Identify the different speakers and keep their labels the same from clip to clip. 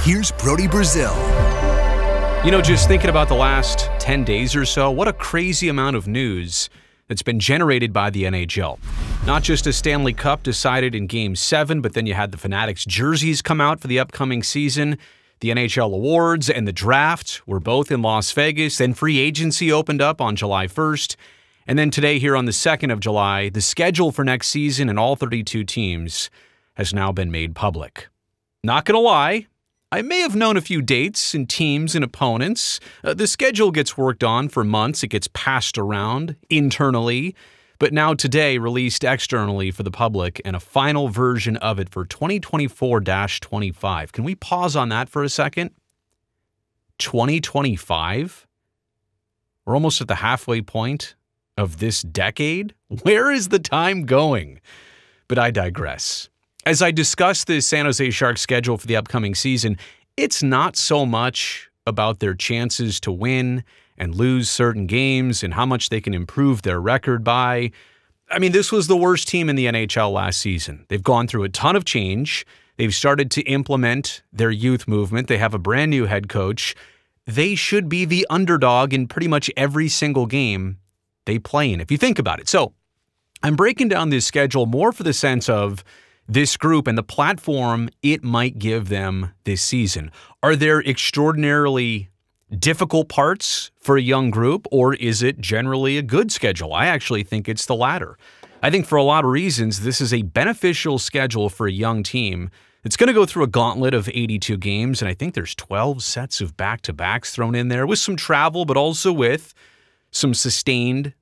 Speaker 1: Here's Brody Brazil.
Speaker 2: You know, just thinking about the last 10 days or so, what a crazy amount of news that's been generated by the NHL. Not just a Stanley Cup decided in Game 7, but then you had the Fanatics jerseys come out for the upcoming season. The NHL awards and the draft were both in Las Vegas. Then free agency opened up on July 1st. And then today, here on the 2nd of July, the schedule for next season and all 32 teams has now been made public. Not going to lie, I may have known a few dates and teams and opponents. The schedule gets worked on for months. It gets passed around internally. But now today, released externally for the public and a final version of it for 2024-25. Can we pause on that for a second? 2025? We're almost at the halfway point of this decade? Where is the time going? But I digress. As I discuss the San Jose Sharks schedule for the upcoming season, it's not so much about their chances to win and lose certain games and how much they can improve their record by. I mean, this was the worst team in the NHL last season. They've gone through a ton of change. They've started to implement their youth movement. They have a brand new head coach. They should be the underdog in pretty much every single game they play in, if you think about it. So I'm breaking down this schedule more for the sense of this group and the platform it might give them this season. Are there extraordinarily difficult parts for a young group, or is it generally a good schedule? I actually think it's the latter. I think for a lot of reasons, this is a beneficial schedule for a young team. It's going to go through a gauntlet of 82 games, and I think there's 12 sets of back-to-backs thrown in there with some travel, but also with some sustained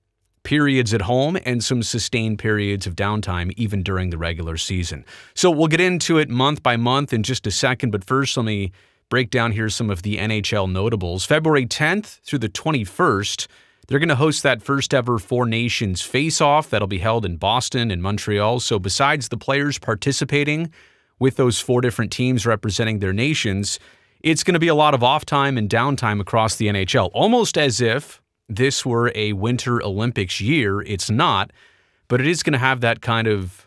Speaker 2: periods at home and some sustained periods of downtime even during the regular season. So we'll get into it month by month in just a second, but first let me break down here some of the NHL notables. February 10th through the 21st, they're going to host that first ever Four Nations Faceoff that'll be held in Boston and Montreal. So besides the players participating with those four different teams representing their nations, it's going to be a lot of off time and downtime across the NHL, almost as if this were a Winter Olympics year. It's not, but it is going to have that kind of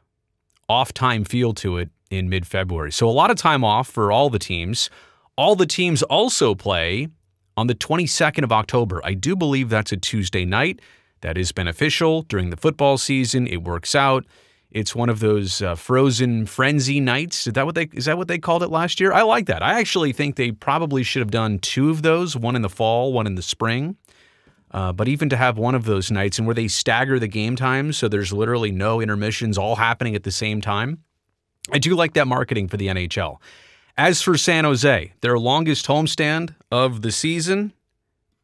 Speaker 2: off-time feel to it in mid-February. So a lot of time off for all the teams. All the teams also play on the 22nd of October. I do believe that's a Tuesday night. That is beneficial during the football season. It works out. It's one of those frozen frenzy nights. Is that what they called it last year? I like that. I actually think they probably should have done two of those, one in the fall, one in the spring. But even to have one of those nights and where they stagger the game times so there's literally no intermissions all happening at the same time, I do like that marketing for the NHL. As for San Jose, their longest homestand of the season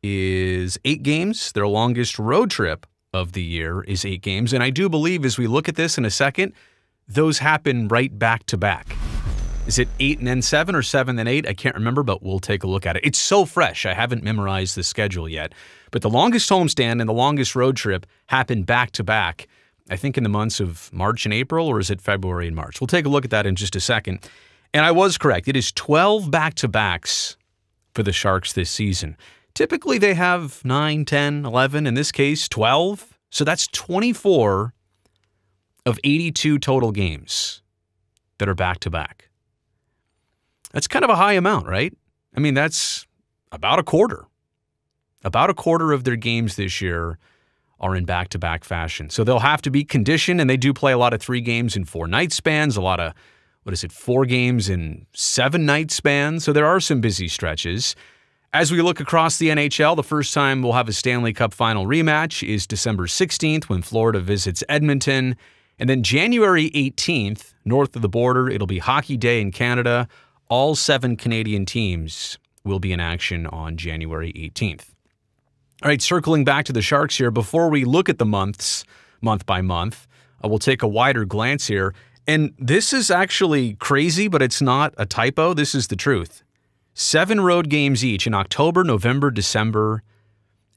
Speaker 2: is 8 games. Their longest road trip of the year is 8 games. And I do believe as we look at this in a second, those happen right back to back. Is it 8 and then 7 or 7 then 8? I can't remember, but we'll take a look at it. It's so fresh. I haven't memorized the schedule yet. But the longest homestand and the longest road trip happen back to back, I think in the months of March and April, or is it February and March? We'll take a look at that in just a second. And I was correct. It is 12 back-to-backs for the Sharks this season. Typically, they have 9, 10, 11. In this case, 12. So that's 24 of 82 total games that are back-to-back. That's kind of a high amount, right? I mean, that's about a quarter. About a quarter of their games this year are in back-to-back fashion. So they'll have to be conditioned, and they do play a lot of 3 games in 4 night spans, a lot of, 4 games in 7 night spans. So there are some busy stretches. As we look across the NHL, the first time we'll have a Stanley Cup final rematch is December 16th when Florida visits Edmonton. And then January 18th, north of the border, it'll be Hockey Day in Canada. All 7 Canadian teams will be in action on January 18th. All right, circling back to the Sharks here, before we look at the months, month by month, we'll take a wider glance here. And this is actually crazy, but it's not a typo. This is the truth. 7 road games each in October, November, December,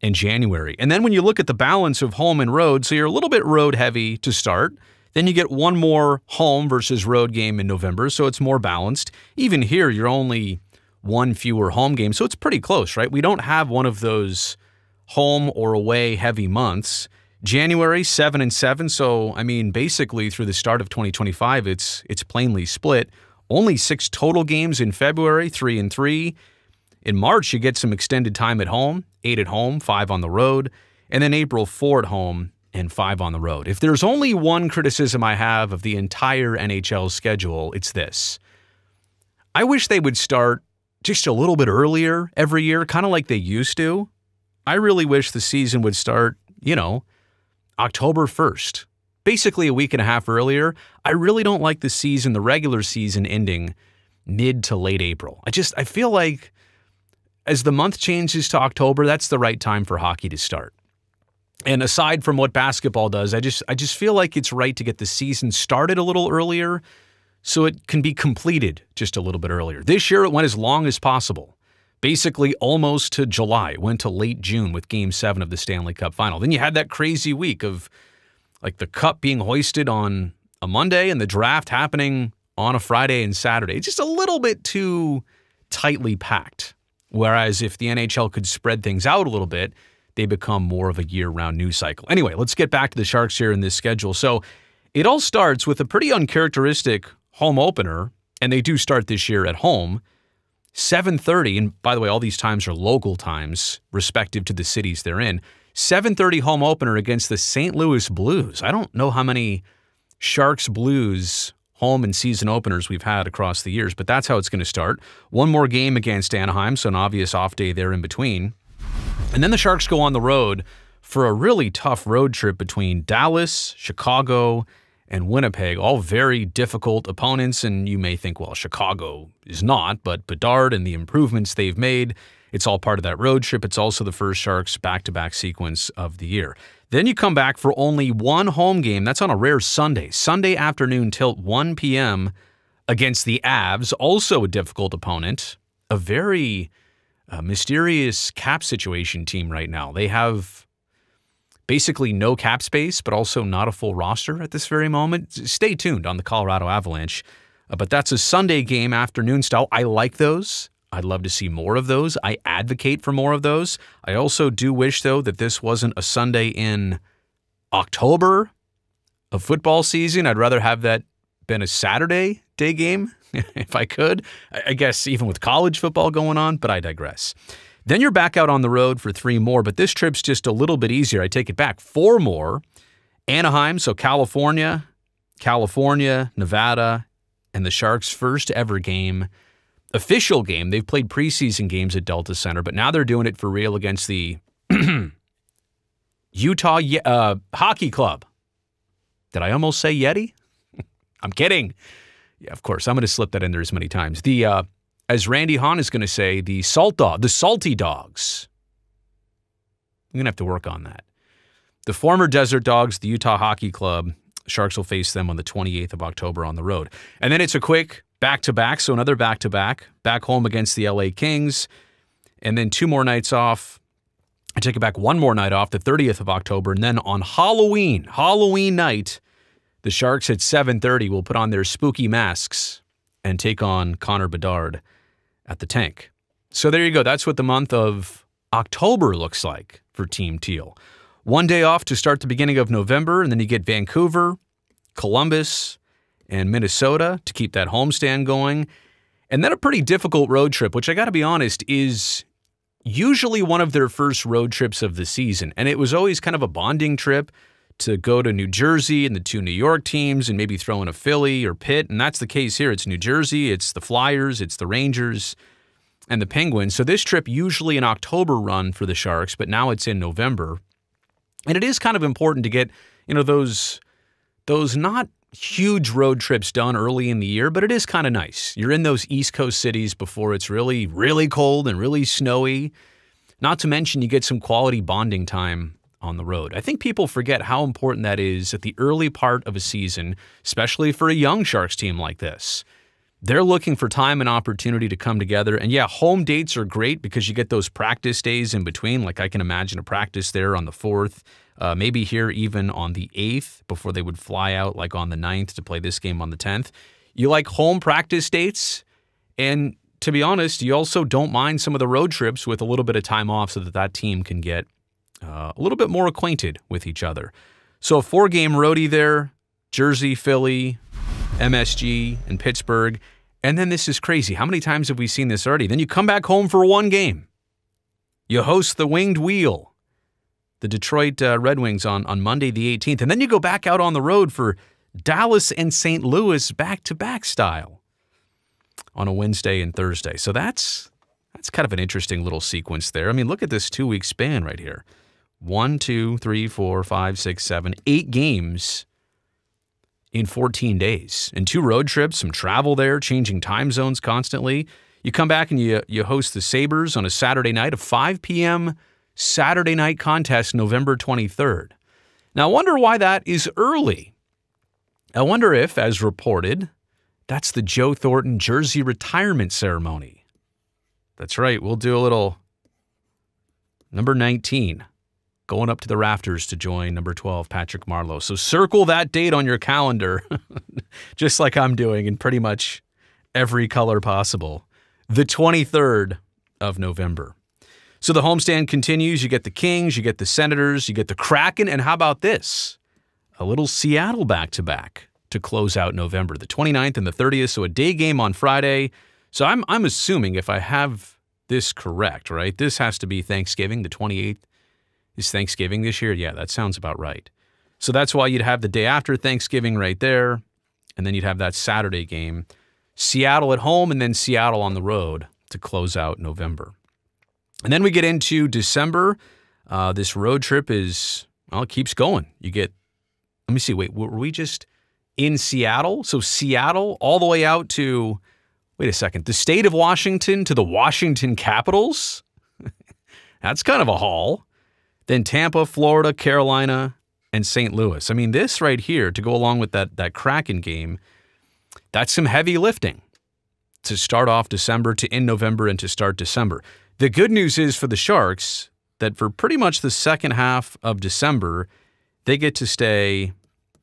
Speaker 2: and January. And then when you look at the balance of home and road, so you're a little bit road heavy to start. Then you get one more home versus road game in November, so it's more balanced. Even here, you're only 1 fewer home game, so it's pretty close, right? We don't have one of those home or away heavy months. January, 7 and 7. So, I mean, basically through the start of 2025, it's plainly split. Only 6 total games in February, 3-3. In March, you get some extended time at home, 8 at home, 5 on the road. And then April, 4 at home and 5 on the road. If there's only one criticism I have of the entire NHL schedule, it's this. I wish they would start just a little bit earlier every year, kind of like they used to. I really wish the season would start, October 1st. Basically a week and a half earlier. I really don't like the regular season ending mid to late April. I feel like as the month changes to October, that's the right time for hockey to start. And aside from what basketball does, I just feel like it's right to get the season started a little earlier so it can be completed just a little bit earlier. This year, it went as long as possible. Basically almost to July. It went to late June with Game 7 of the Stanley Cup Final. Then you had that crazy week of like the cup being hoisted on a Monday and the draft happening on a Friday and Saturday. Just a little bit too tightly packed. Whereas if the NHL could spread things out a little bit, they become more of a year-round news cycle. Anyway, let's get back to the Sharks here in this schedule. So it all starts with a pretty uncharacteristic home opener, and they do start this year at home, 7:30, and by the way, all these times are local times, respective to the cities they're in. 7:30 home opener against the St. Louis Blues. I don't know how many Sharks Blues home and season openers we've had across the years, but that's how it's going to start. One more game against Anaheim, so an obvious off day there in between. And then the Sharks go on the road for a really tough road trip between Dallas, Chicago, and Winnipeg, all very difficult opponents, and you may think, well, Chicago is not, but Bedard and the improvements they've made, it's all part of that road trip. It's also the first Sharks back-to-back sequence of the year. Then you come back for only one home game. That's on a rare Sunday. Sunday afternoon tilt 1 p.m. against the Avs, also a difficult opponent. A very mysterious cap situation team right now. They have basically no cap space, but also not a full roster at this very moment. Stay tuned on the Colorado Avalanche. But that's a Sunday game, afternoon style. I like those. I'd love to see more of those. I advocate for more of those. I also do wish, though, that this wasn't a Sunday in October of football season. I'd rather have that been a Saturday day game, if I could. I guess even with college football going on, but I digress. Then you're back out on the road for 3 more, but this trip's just a little bit easier. I take it back. 4 more. Anaheim, so California, Nevada, and the Sharks' first ever game. Official game. They've played preseason games at Delta Center, but now they're doing it for real against the Utah Hockey Club. Did I almost say Yeti? I'm kidding. Yeah, of course. I'm going to slip that in there as many times. The as Randy Hahn is going to say, the Salty Dogs. I'm going to have to work on that. The former Desert Dogs, the Utah Hockey Club. Sharks will face them on the 28th of October on the road. And then it's a quick back-to-back, so another back-to-back, back home against the LA Kings, and then 2 more nights off. I take it back 1 more night off, the 30th of October, and then on Halloween night, the Sharks at 7:30 will put on their spooky masks and take on Connor Bedard at the Tank. So there you go. That's what the month of October looks like for Team Teal. 1 day off to start the beginning of November, and then you get Vancouver, Columbus, and Minnesota to keep that homestand going. And then a pretty difficult road trip, which I got to be honest, is usually one of their first road trips of the season. And it was always kind of a bonding trip to go to New Jersey and the 2 New York teams and maybe throw in a Philly or Pitt. And that's the case here. It's New Jersey, it's the Flyers, it's the Rangers, and the Penguins. So this trip usually an October run for the Sharks, but now it's in November. And it is kind of important to get, those not huge road trips done early in the year, but it is kind of nice. You're in those East Coast cities before it's really, really cold and really snowy. Not to mention you get some quality bonding time on the road. I think people forget how important that is at the early part of a season, especially for a young Sharks team like this. They're looking for time and opportunity to come together. And yeah, home dates are great because you get those practice days in between. Like I can imagine a practice there on the 4th, maybe here even on the 8th before they would fly out like on the 9th to play this game on the 10th. You like home practice dates. And to be honest, you also don't mind some of the road trips with a little bit of time off so that team can get a little bit more acquainted with each other. So a 4-game roadie there, Jersey, Philly, MSG, and Pittsburgh. And then this is crazy. How many times have we seen this already? Then you come back home for one game. You host the Winged Wheel, the Detroit Red Wings on Monday the 18th. And then you go back out on the road for Dallas and St. Louis back-to-back style on a Wednesday and Thursday. So that's kind of an interesting little sequence there. I mean, look at this 2-week span right here. 1, 2, 3, 4, 5, 6, 7, 8 games in 14 days. And 2 road trips, some travel there, changing time zones constantly. You come back and you host the Sabres on a Saturday night, a 5 p.m. Saturday night contest, November 23rd. Now, I wonder why that is early. I wonder if, as reported, that's the Joe Thornton jersey retirement ceremony. That's right, we'll do a little number 19, going up to the rafters to join number 12, Patrick Marleau. So circle that date on your calendar, just like I'm doing in pretty much every color possible. The 23rd of November. So the homestand continues. You get the Kings, you get the Senators, you get the Kraken, and how about this? A little Seattle back-to-back to close out November, the 29th and the 30th, so a day game on Friday. So I'm assuming, if I have this correct, right, this has to be Thanksgiving. The 28th is Thanksgiving this year. Yeah, that sounds about right. So that's why you'd have the day after Thanksgiving right there, and then you'd have that Saturday game. Seattle at home and then Seattle on the road to close out November. And then we get into December. This road trip is, well, it keeps going. You get, let me see, wait, were we just in Seattle? So Seattle all the way out to, wait a second, the state of Washington to the Washington Capitals? That's kind of a haul. Then Tampa, Florida, Carolina, and St. Louis. I mean, this right here, to go along with that Kraken game, that's some heavy lifting to start off December, to end November, and to start December. The good news is for the Sharks that for pretty much the second half of December, they get to stay,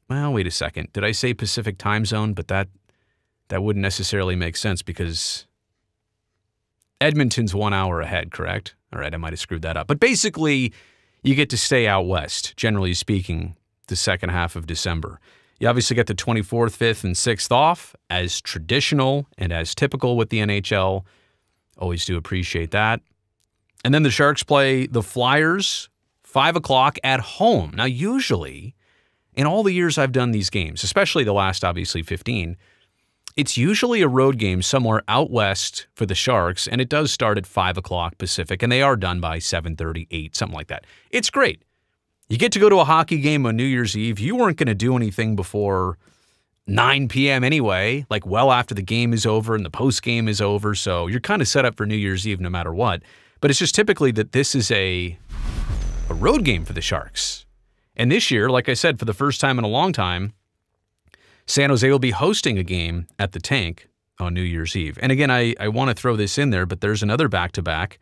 Speaker 2: well, wait a second. Did I say Pacific time zone? But that wouldn't necessarily make sense because Edmonton's 1 hour ahead, correct? All right, I might have screwed that up. But basically, you get to stay out west, generally speaking, the second half of December. You obviously get the 24th, 5th, and 6th off, as traditional and as typical with the NHL. Always do appreciate that. And then the Sharks play the Flyers, 5 o'clock at home. Now, usually, in all the years I've done these games, especially the last, obviously, 15, it's usually a road game somewhere out west for the Sharks, and it does start at 5 o'clock Pacific, and they are done by 7:30, 8, something like that. It's great. You get to go to a hockey game on New Year's Eve. You weren't going to do anything before 9 p.m. anyway, like well after the game is over and the post game is over. So you're kind of set up for New Year's Eve no matter what. But it's just typically that this is a road game for the Sharks. And this year, like I said, for the first time in a long time, San Jose will be hosting a game at the Tank on New Year's Eve. And again, I want to throw this in there, but there's another back-to-back.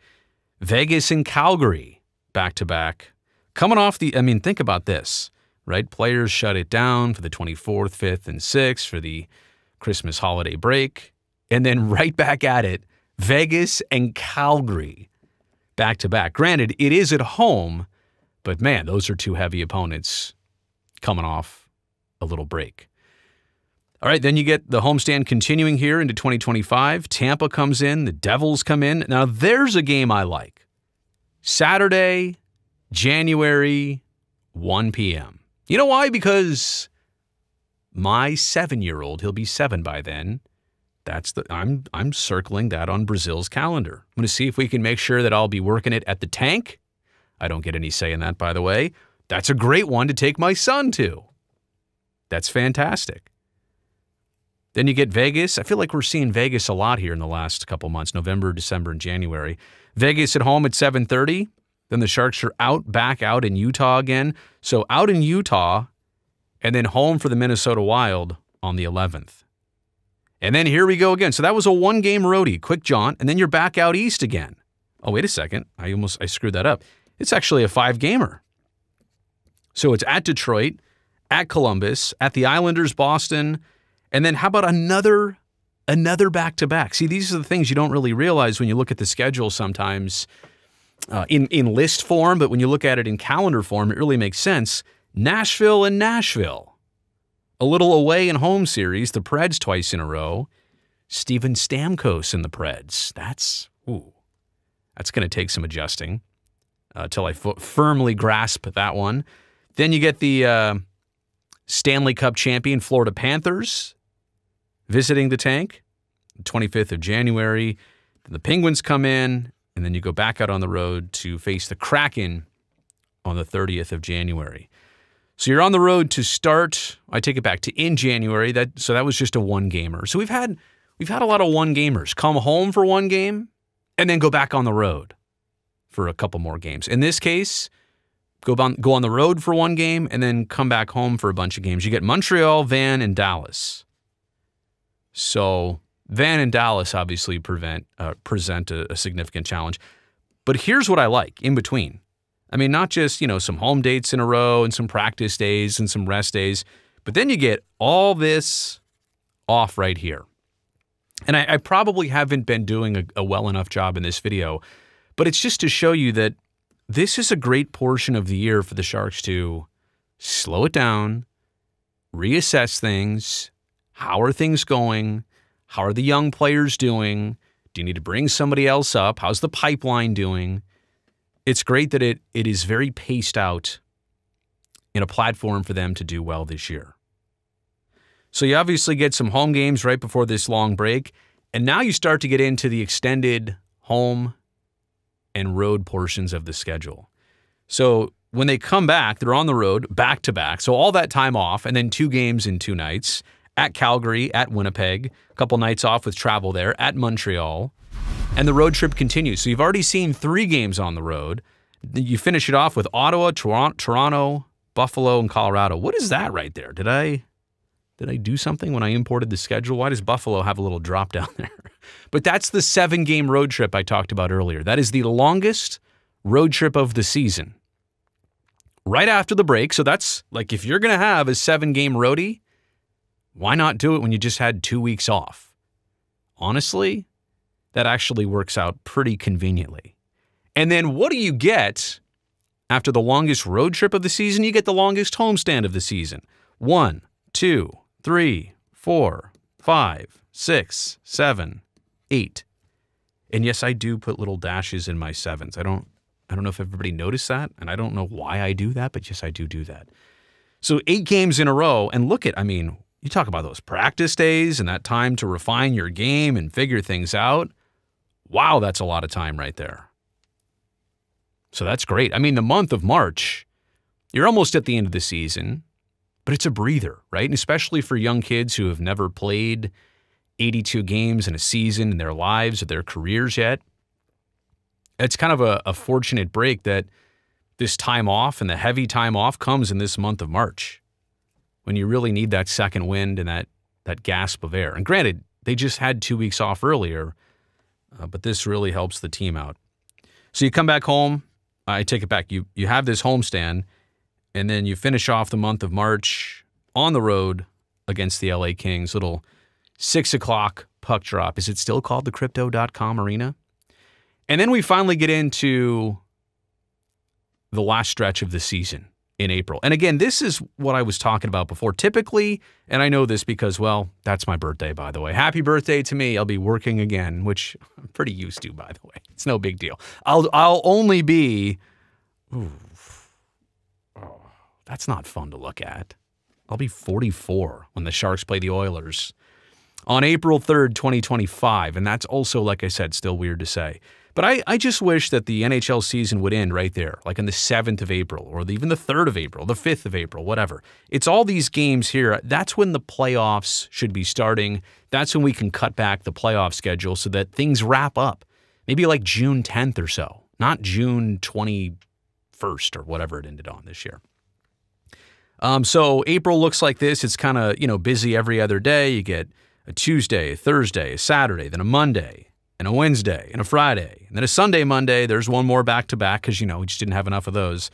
Speaker 2: Vegas and Calgary back-to-back. Coming off the, I mean, think about this, right? Players shut it down for the 24th, 5th, and 6th for the Christmas holiday break. And then right back at it, Vegas and Calgary back-to-back. Granted, it is at home, but man, those are two heavy opponents coming off a little break. All right, then you get the homestand continuing here into 2025. Tampa comes in, the Devils come in. Now, there's a game I like. Saturday, January, 1 p.m. You know why? Because my 7-year-old, he'll be 7 by then. I'm circling that on Brazil's calendar. I'm going to see if we can make sure that I'll be working it at the Tank. I don't get any say in that, by the way. That's a great one to take my son to. That's fantastic. Then you get Vegas. I feel like we're seeing Vegas a lot here in the last couple months, November, December, and January. Vegas at home at 7:30. Then the Sharks are back out in Utah again. So out in Utah, and then home for the Minnesota Wild on the 11th. And then here we go again. So that was a 1-game roadie, quick jaunt, and then you're back out east again. Oh, wait a second. I screwed that up. It's actually a 5-gamer. So it's at Detroit, at Columbus, at the Islanders, Boston, and then how about another back-to-back? See, these are the things you don't really realize when you look at the schedule sometimes. In list form, but when you look at it in calendar form, it really makes sense. Nashville and Nashville. A little away and home series, the Preds twice in a row. Steven Stamkos in the Preds. That's going to take some adjusting till I firmly grasp that one. Then you get the Stanley Cup champion Florida Panthers visiting the tank, the 25th of January. Then the Penguins come in, and then you go back out on the road to face the Kraken on the 30th of January. So you're on the road to start, I take it back, to in January. So that was just a one-gamer. So we've had a lot of one-gamers. Come home for one game, and then go back on the road for a couple more games. In this case, go on the road for one game, and then come back home for a bunch of games. You get Montreal, Van, and Dallas. So Van and Dallas obviously present a significant challenge. But here's what I like in between. I mean, not just, some home dates in a row and some practice days and some rest days, but then you get all this off right here. And I probably haven't been doing a well enough job in this video, but it's just to show you that this is a great portion of the year for the Sharks to slow it down, reassess things. How are things going? How are the young players doing? Do you need to bring somebody else up? How's the pipeline doing? It's great that it is very paced out in a platform for them to do well this year. So you obviously get some home games right before this long break, and now you start to get into the extended home and road portions of the schedule. So when they come back, they're on the road back-to-back, so all that time off, and then 2 games in 2 nights, at Calgary, at Winnipeg, a couple nights off with travel there, at Montreal, and the road trip continues. So you've already seen 3 games on the road. You finish it off with Ottawa, Toronto, Buffalo, and Colorado. What is that right there? Did I do something when I imported the schedule? Why does Buffalo have a little drop down there? But that's the 7-game road trip I talked about earlier. That is the longest road trip of the season. Right after the break. So that's like, if you're going to have a 7-game roadie, why not do it when you just had 2 weeks off? Honestly, that actually works out pretty conveniently. And then what do you get after the longest road trip of the season? You get the longest homestand of the season. 1, 2, 3, 4, 5, 6, 7, 8. And yes, I do put little dashes in my 7s. I don't know if everybody noticed that, and I don't know why I do that, but yes, I do that. So 8 games in a row, and you talk about those practice days and that time to refine your game and figure things out. Wow, that's a lot of time right there. So that's great. The month of March, you're almost at the end of the season, but it's a breather, right? And especially for young kids who have never played 82 games in a season in their lives or their careers yet. It's kind of a fortunate break that this time off and the heavy time off comes in this month of March when you really need that second wind and that gasp of air. And granted, they just had 2 weeks off earlier, but this really helps the team out. So you come back home. I take it back. You have this homestand, and then you finish off the month of March on the road against the LA Kings. Little 6 o'clock puck drop. Is it still called the Crypto.com Arena? And then we finally get into the last stretch of the season in April. And again, this is what I was talking about before. Typically, and I know this because, well, that's my birthday, by the way. Happy birthday to me. I'll be working again, which I'm pretty used to, by the way. It's no big deal. I'll only be... that's not fun to look at. I'll be 44 when the Sharks play the Oilers on April 3rd, 2025. And that's also, like I said, still weird to say. But I just wish that the NHL season would end right there, like on the 7th of April, or even the 3rd of April, the 5th of April, whatever. It's all these games here. That's when the playoffs should be starting. That's when we can cut back the playoff schedule so that things wrap up. Maybe like June 10th or so, not June 21st or whatever it ended on this year. So April looks like this. It's kind of, busy every other day. You get a Tuesday, a Thursday, a Saturday, then a Monday, and a Wednesday, and a Friday, and then a Sunday, Monday. There's one more back-to-back because, we just didn't have enough of those.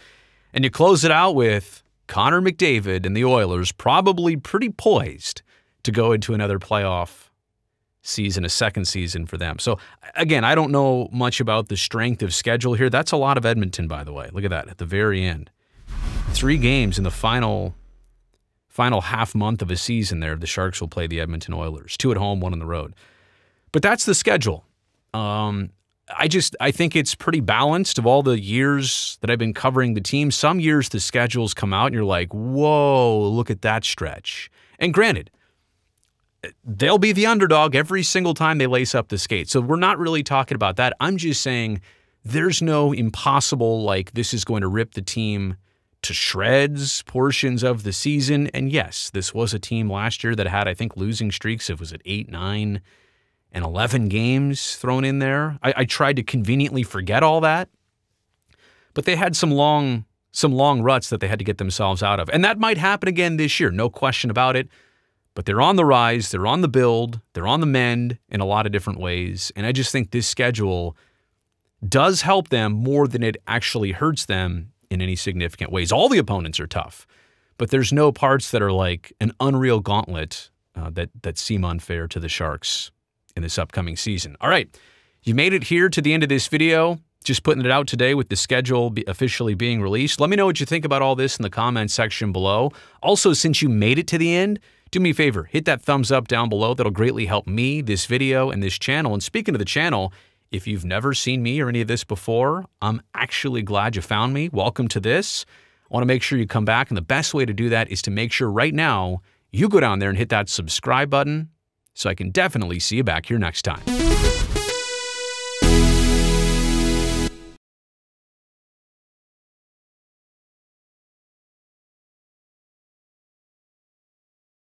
Speaker 2: And you close it out with Connor McDavid and the Oilers probably pretty poised to go into another playoff season, a second season for them. So, again, I don't know much about the strength of schedule here. That's a lot of Edmonton, by the way. Look at that at the very end. 3 games in the final half month of a season there. The Sharks will play the Edmonton Oilers. 2 at home, 1 on the road. But that's the schedule. I think it's pretty balanced. Of all the years that I've been covering the team, some years the schedules come out and you're like, whoa, look at that stretch. And granted, they'll be the underdog every single time they lace up the skates. So we're not really talking about that. I'm just saying there's no impossible, like, this is going to rip the team to shreds portions of the season. And yes, this was a team last year that had, I think, losing streaks. It was at 8, 9, and 11 games thrown in there. I tried to conveniently forget all that, but they had some long ruts that they had to get themselves out of. And that might happen again this year, no question about it. But they're on the rise, they're on the build, they're on the mend in a lot of different ways. And I just think this schedule does help them more than it actually hurts them in any significant ways. All the opponents are tough, but there's no parts that are like an unreal gauntlet that seem unfair to the Sharks in this upcoming season. All right, you made it here to the end of this video. Just putting it out today with the schedule officially being released. Let me know what you think about all this in the comments section below. Also, since you made it to the end, do me a favor, hit that thumbs up down below. That'll greatly help me, this video, and this channel. And speaking of the channel, if you've never seen me or any of this before, I'm actually glad you found me. Welcome to this. I want to make sure you come back, and the best way to do that is to make sure right now you go down there and hit that subscribe button so I can definitely see you back here next time.